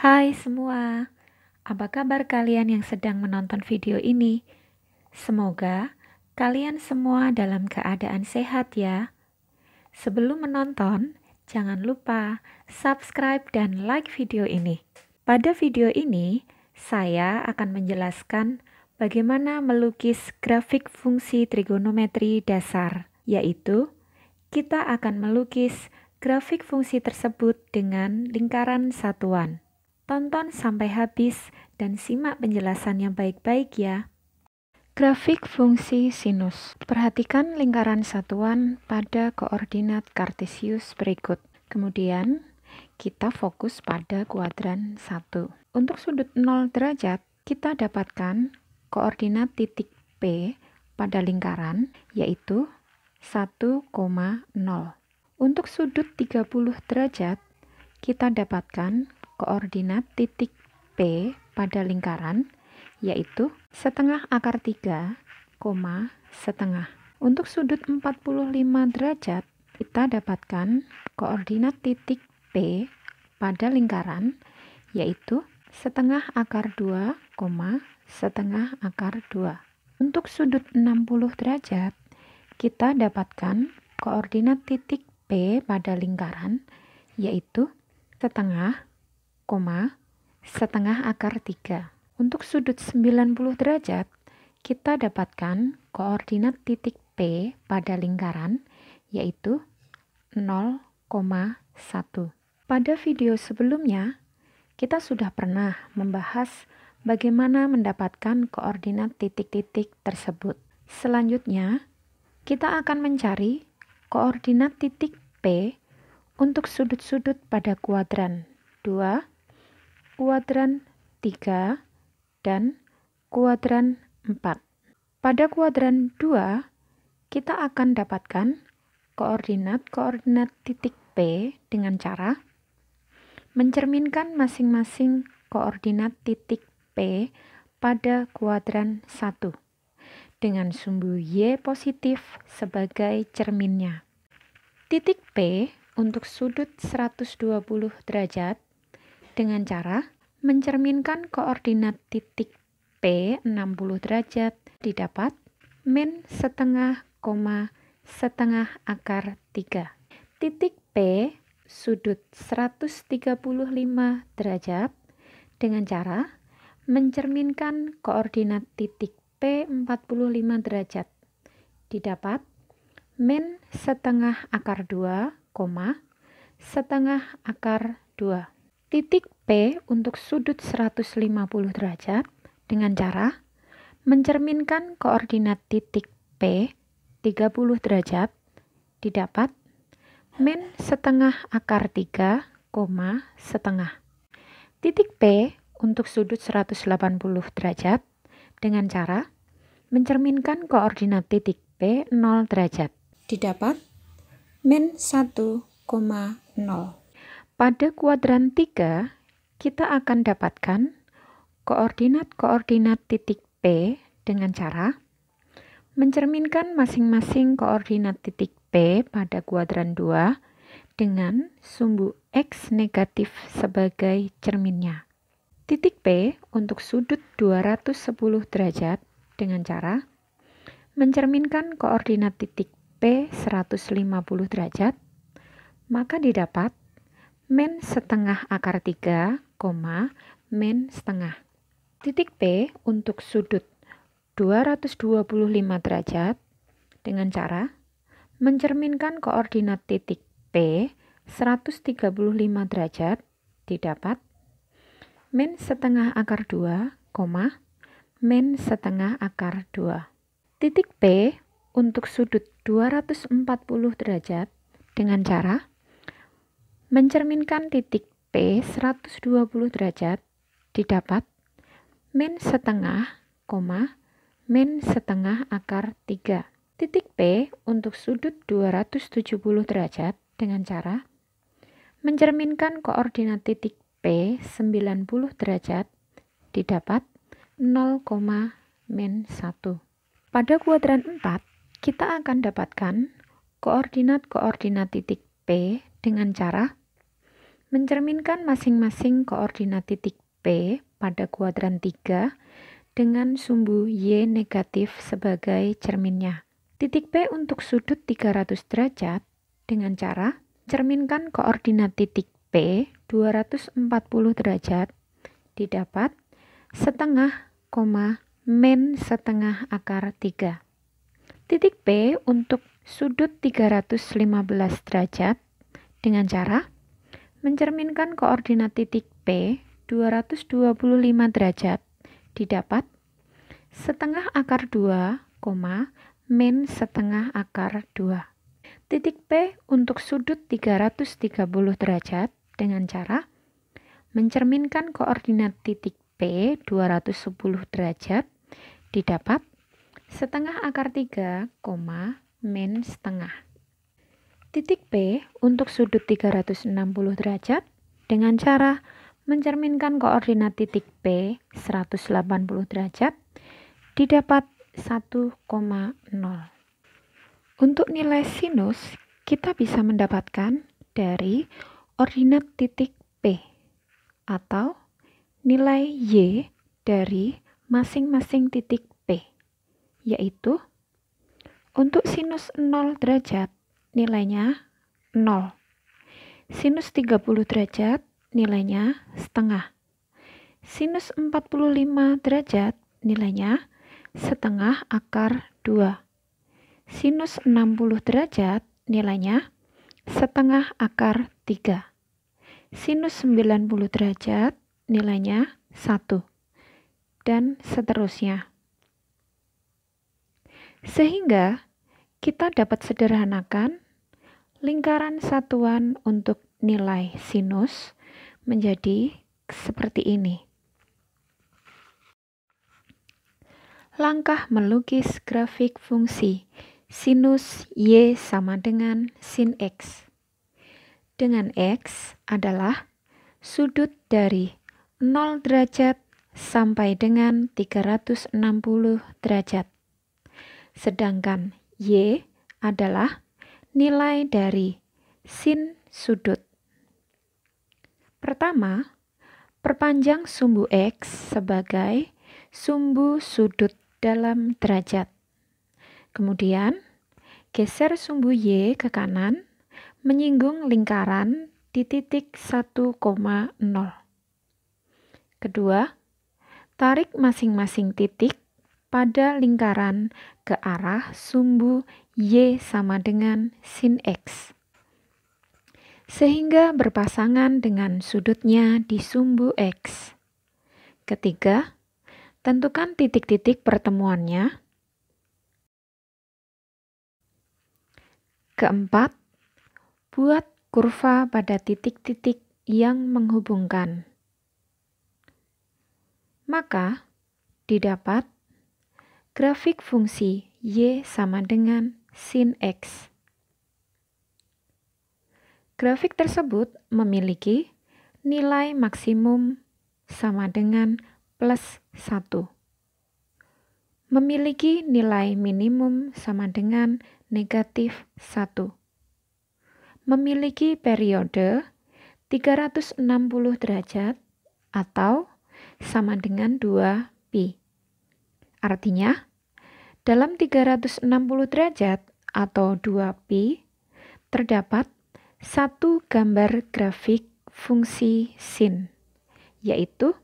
Hai semua, apa kabar kalian yang sedang menonton video ini? Semoga kalian semua dalam keadaan sehat ya. Sebelum menonton, jangan lupa subscribe dan like video ini. Pada video ini, saya akan menjelaskan bagaimana melukis grafik fungsi trigonometri dasar, yaitu kita akan melukis grafik fungsi tersebut dengan lingkaran satuan. Tonton sampai habis dan simak penjelasannya baik-baik ya. Grafik fungsi sinus. Perhatikan lingkaran satuan pada koordinat kartesius berikut. Kemudian, kita fokus pada kuadran 1. Untuk sudut 0 derajat, kita dapatkan koordinat titik P pada lingkaran, yaitu 1,0. Untuk sudut 30 derajat, kita dapatkan koordinat titik P pada lingkaran, yaitu setengah akar 3, setengah. Untuk sudut 45 derajat, kita dapatkan koordinat titik P pada lingkaran, yaitu setengah akar 2, setengah akar 2. Untuk sudut 60 derajat, kita dapatkan koordinat titik P pada lingkaran, yaitu setengah, setengah akar 3. Untuk sudut 90 derajat, kita dapatkan koordinat titik P pada lingkaran, yaitu 0,1. Pada video sebelumnya, kita sudah pernah membahas bagaimana mendapatkan koordinat titik-titik tersebut. Selanjutnya, kita akan mencari koordinat titik P untuk sudut-sudut pada kuadran 2, kuadran 3, dan kuadran 4. Pada kuadran 2, kita akan dapatkan koordinat titik P dengan cara mencerminkan masing-masing koordinat titik P pada kuadran 1 dengan sumbu Y positif sebagai cerminnya. Titik P untuk sudut 120 derajat dengan cara mencerminkan koordinat titik P 60 derajat didapat min setengah, setengah akar 3. Titik P sudut 135 derajat dengan cara mencerminkan koordinat titik P 45 derajat didapat min setengah akar 2, setengah akar 2. Titik P untuk sudut 150 derajat dengan cara mencerminkan koordinat titik P 30 derajat didapat min setengah akar 3, setengah. Titik P untuk sudut 180 derajat dengan cara mencerminkan koordinat titik P 0 derajat didapat min 1,0. Pada kuadran 3, kita akan dapatkan koordinat titik P dengan cara mencerminkan masing-masing koordinat titik P pada kuadran 2 dengan sumbu X negatif sebagai cerminnya. Titik P untuk sudut 210 derajat dengan cara mencerminkan koordinat titik P 150 derajat, maka didapat min setengah akar 3, min setengah. Titik P untuk sudut 225 derajat dengan cara mencerminkan koordinat titik P 135 derajat didapat min setengah akar 2, min setengah akar 2. Titik P untuk sudut 240 derajat dengan cara mencerminkan titik P 120 derajat didapat min setengah, min setengah akar 3. Titik P untuk sudut 270 derajat dengan cara mencerminkan koordinat titik P 90 derajat didapat 0, min 1. Pada kuadran 4, kita akan dapatkan koordinat titik P dengan cara Mencerminkan masing-masing koordinat titik P pada kuadran 3 dengan sumbu Y negatif sebagai cerminnya. Titik P untuk sudut 300 derajat dengan cara cerminkan koordinat titik P 240 derajat didapat setengah, min setengah akar 3. Titik P untuk sudut 315 derajat dengan cara mencerminkan koordinat titik P 225 derajat didapat setengah akar 2, min setengah akar 2. Titik P untuk sudut 330 derajat dengan cara mencerminkan koordinat titik P 210 derajat didapat setengah akar 3, min setengah. Titik P untuk sudut 360 derajat dengan cara mencerminkan koordinat titik P 180 derajat didapat 1,0. Untuk nilai sinus, kita bisa mendapatkan dari ordinat titik P atau nilai Y dari masing-masing titik P, yaitu untuk sinus 0 derajat nilainya 0, sinus 30 derajat nilainya setengah, sinus 45 derajat nilainya setengah akar 2, sinus 60 derajat nilainya setengah akar 3, sinus 90 derajat nilainya 1, dan seterusnya. Sehingga kita dapat sederhanakan lingkaran satuan untuk nilai sinus menjadi seperti ini. Langkah melukis grafik fungsi sinus Y sama dengan sin X. Dengan X adalah sudut dari 0 derajat sampai dengan 360 derajat. Sedangkan Y adalah nilai dari sin sudut. Pertama, perpanjang sumbu X sebagai sumbu sudut dalam derajat. Kemudian, geser sumbu Y ke kanan, menyinggung lingkaran di titik 1,0. Kedua, tarik masing-masing titik pada lingkaran ke arah sumbu Y sama dengan sin X, sehingga berpasangan dengan sudutnya di sumbu X. Ketiga, tentukan titik-titik pertemuannya. Keempat, buat kurva pada titik-titik yang menghubungkan. Maka, didapat grafik fungsi Y sama dengan sin X. Grafik tersebut memiliki nilai maksimum sama dengan plus 1. Memiliki nilai minimum sama dengan negatif 1. Memiliki periode 360 derajat atau sama dengan 2 pi. Artinya, dalam 360 derajat atau 2 pi, terdapat satu gambar grafik fungsi sin, yaitu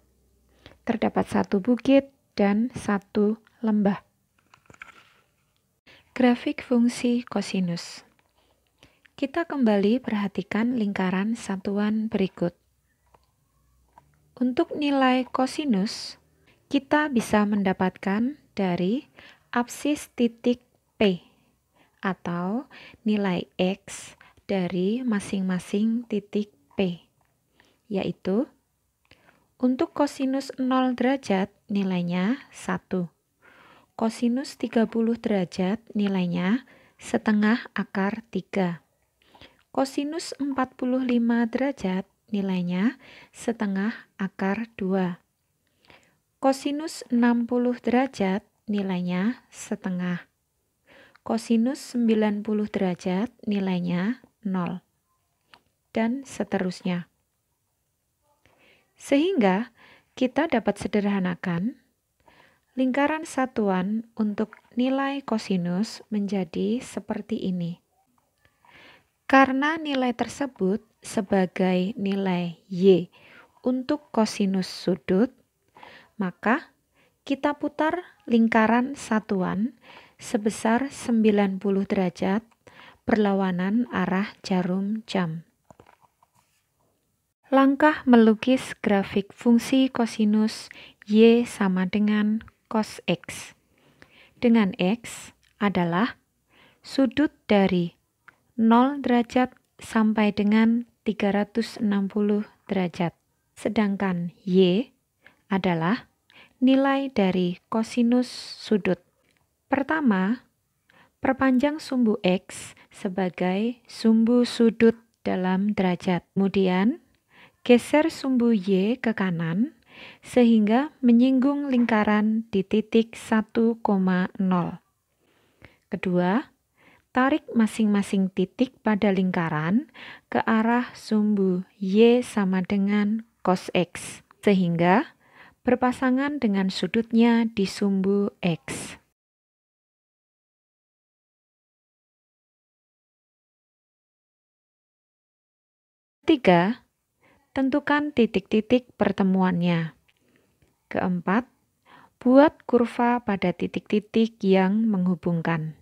terdapat satu bukit dan satu lembah. Grafik fungsi kosinus. Kita kembali perhatikan lingkaran satuan berikut. Untuk nilai kosinus, kita bisa mendapatkan dari absis titik P atau nilai X dari masing-masing titik P, yaitu untuk kosinus 0 derajat nilainya 1, kosinus 30 derajat nilainya setengah akar 3, kosinus 45 derajat nilainya setengah akar 2, kosinus 60 derajat nilainya setengah, kosinus 90 derajat nilainya 0, dan seterusnya. Sehingga kita dapat sederhanakan lingkaran satuan untuk nilai kosinus menjadi seperti ini. Karena nilai tersebut sebagai nilai Y untuk kosinus sudut, maka kita putar lingkaran satuan sebesar 90 derajat berlawanan arah jarum jam. Langkah melukis grafik fungsi kosinus Y sama dengan cos X. Dengan X adalah sudut dari 0 derajat sampai dengan 360 derajat. Sedangkan Y adalah nilai dari kosinus sudut. Pertama, perpanjang sumbu X sebagai sumbu sudut dalam derajat. Kemudian, geser sumbu Y ke kanan sehingga menyinggung lingkaran di titik 1,0. Kedua, tarik masing-masing titik pada lingkaran ke arah sumbu Y sama dengan cos X, sehingga berpasangan dengan sudutnya di sumbu X. Ketiga, tentukan titik-titik pertemuannya. Keempat, buat kurva pada titik-titik yang menghubungkan.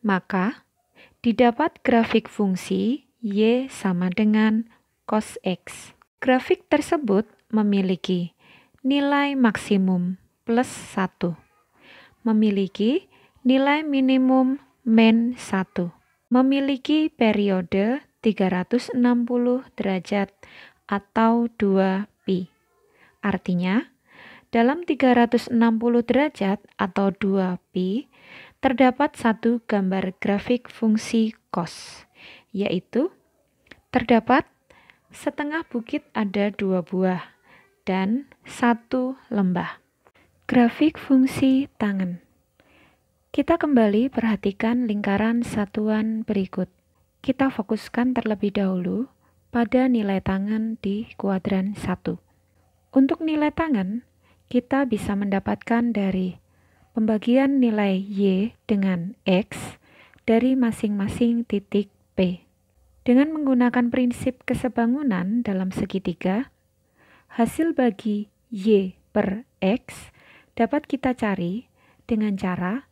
Maka, didapat grafik fungsi Y sama dengan cos X. Grafik tersebut memiliki nilai maksimum plus 1, memiliki nilai minimum min 1, memiliki periode 360 derajat atau 2pi. Artinya, dalam 360 derajat atau 2pi, terdapat satu gambar grafik fungsi cos, yaitu terdapat setengah bukit ada 2 buah dan 1 lembah. Grafik fungsi tangen. Kita kembali perhatikan lingkaran satuan berikut. Kita fokuskan terlebih dahulu pada nilai tangen di kuadran 1. Untuk nilai tangen, kita bisa mendapatkan dari pembagian nilai Y dengan X dari masing-masing titik P. Dengan menggunakan prinsip kesebangunan dalam segitiga, hasil bagi Y per X dapat kita cari dengan cara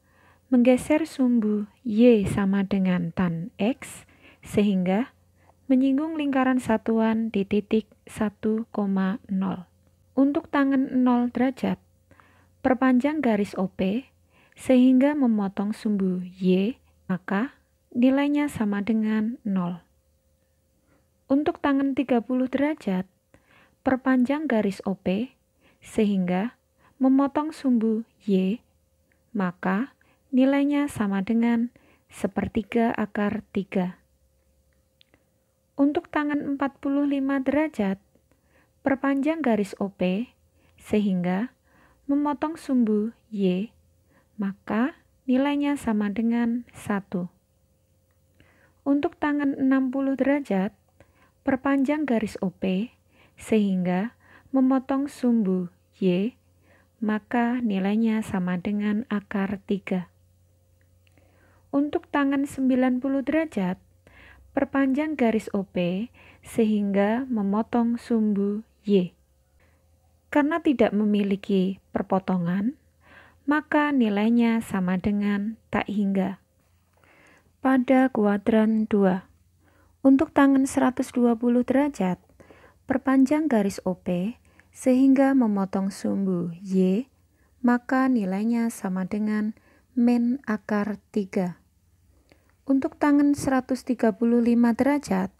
menggeser sumbu Y sama dengan tan X sehingga menyinggung lingkaran satuan di titik 1,0. Untuk tangen 0 derajat, perpanjang garis OP sehingga memotong sumbu Y, maka nilainya sama dengan 0. Untuk tangen 30 derajat, perpanjang garis OP sehingga memotong sumbu Y, maka nilainya sama dengan 1/3 akar 3. Untuk tangen 45 derajat, perpanjang garis OP sehingga memotong sumbu Y, maka nilainya sama dengan 1. Untuk tangen 60 derajat, perpanjang garis OP sehingga memotong sumbu Y, maka nilainya sama dengan akar 3. Untuk tangen 90 derajat, perpanjang garis OP sehingga memotong sumbu Y. Karena tidak memiliki perpotongan, maka nilainya sama dengan tak hingga. Pada kuadran 2, untuk tangen 120 derajat, perpanjang garis OP sehingga memotong sumbu Y, maka nilainya sama dengan min akar 3. Untuk tangen 135 derajat,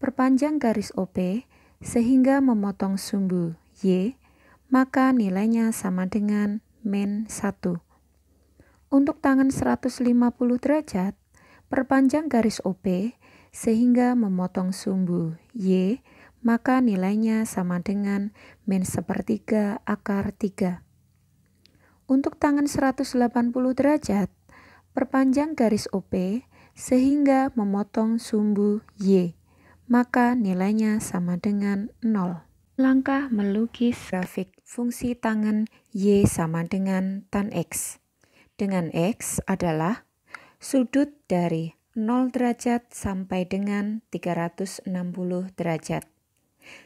perpanjang garis OP sehingga memotong sumbu Y, maka nilainya sama dengan min 1. Untuk tangen 150 derajat, perpanjang garis OP sehingga memotong sumbu Y, maka nilainya sama dengan min 1/3 akar 3. Untuk tangen 180 derajat, perpanjang garis OP sehingga memotong sumbu Y, maka nilainya sama dengan 0. Langkah melukis grafik fungsi tangen Y sama dengan tan X. Dengan X adalah sudut dari 0 derajat sampai dengan 360 derajat.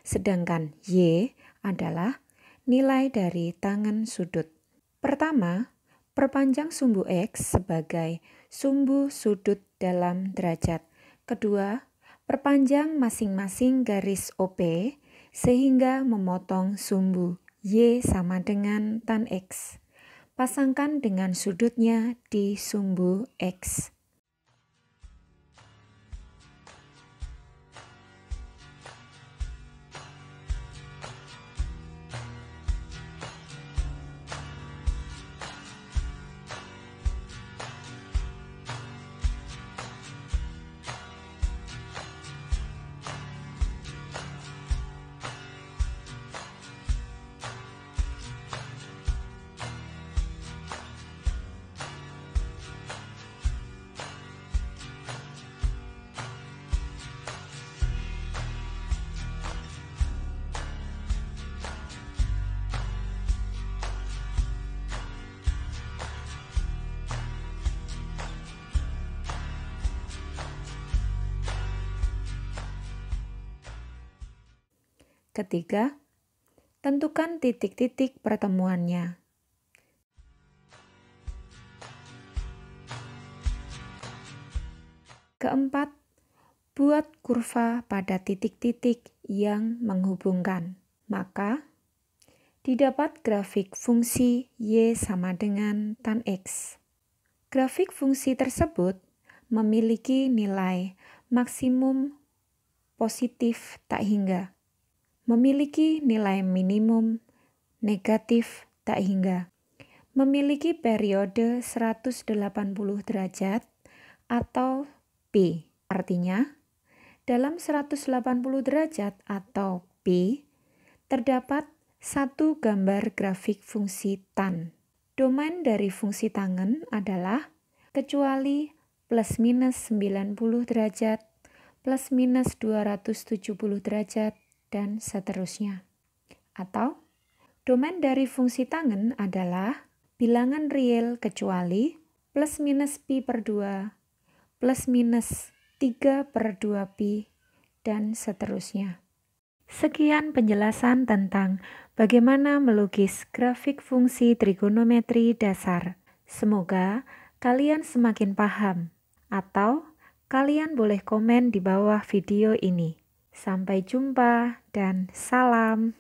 Sedangkan Y adalah nilai dari tangen sudut. Pertama, perpanjang sumbu X sebagai sumbu sudut dalam derajat. Kedua, perpanjang masing-masing garis OP sehingga memotong sumbu Y sama dengan tan X. Pasangkan dengan sudutnya di sumbu X. Ketiga, tentukan titik-titik pertemuannya. Keempat, buat kurva pada titik-titik yang menghubungkan. Maka, didapat grafik fungsi Y sama dengan tan X. Grafik fungsi tersebut memiliki nilai maksimum positif tak hingga, memiliki nilai minimum negatif tak hingga, memiliki periode 180 derajat atau P. Artinya, dalam 180 derajat atau P, terdapat satu gambar grafik fungsi tan. Domain dari fungsi tangen adalah kecuali plus minus 90 derajat, plus minus 270 derajat, dan seterusnya. Atau, domain dari fungsi tangen adalah bilangan real kecuali plus minus pi per 2, plus minus 3 per 2 pi, dan seterusnya. Sekian penjelasan tentang bagaimana melukis grafik fungsi trigonometri dasar. Semoga kalian semakin paham, atau kalian boleh komen di bawah video ini. Sampai jumpa dan salam.